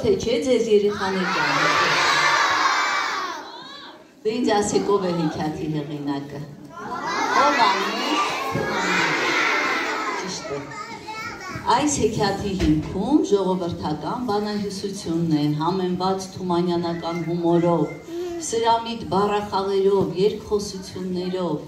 թե չէ ձեզ երեխաներ կան։ Դե ինձ ասեք ով է հեքիաթի հեղինակը։ Ով անես։ Ճիշտ է։ Այս հեքիաթի հիմքում ժողովրդական բանահյուսությունն է, համեմված թումանյանական հումորով, սրամիտ բառախաղերով, երկխոսություններով։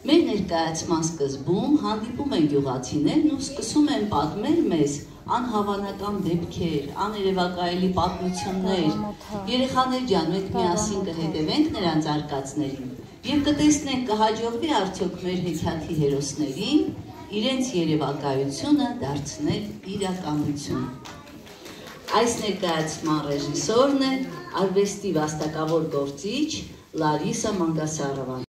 Մեր ներկայացման սկզբում հանդիպում են գյուղացիներն ու սկսում են պատմել մեզ անհավանական դեպքեր, աներևակայելի պատմություններ։ Երեխաներ ջան, մենք միասին կհետևենք նրանց արկածներին և կտեսնենք կհաջողվի արդյոք մեր հեքիաթի հերոսներին իրենց երևակայությունը դարձնել իրականություն։ Այս ներկայացման ռեժիսորն է արվեստի վաստակավոր գործիչ Լարիսա Մանգասարովան։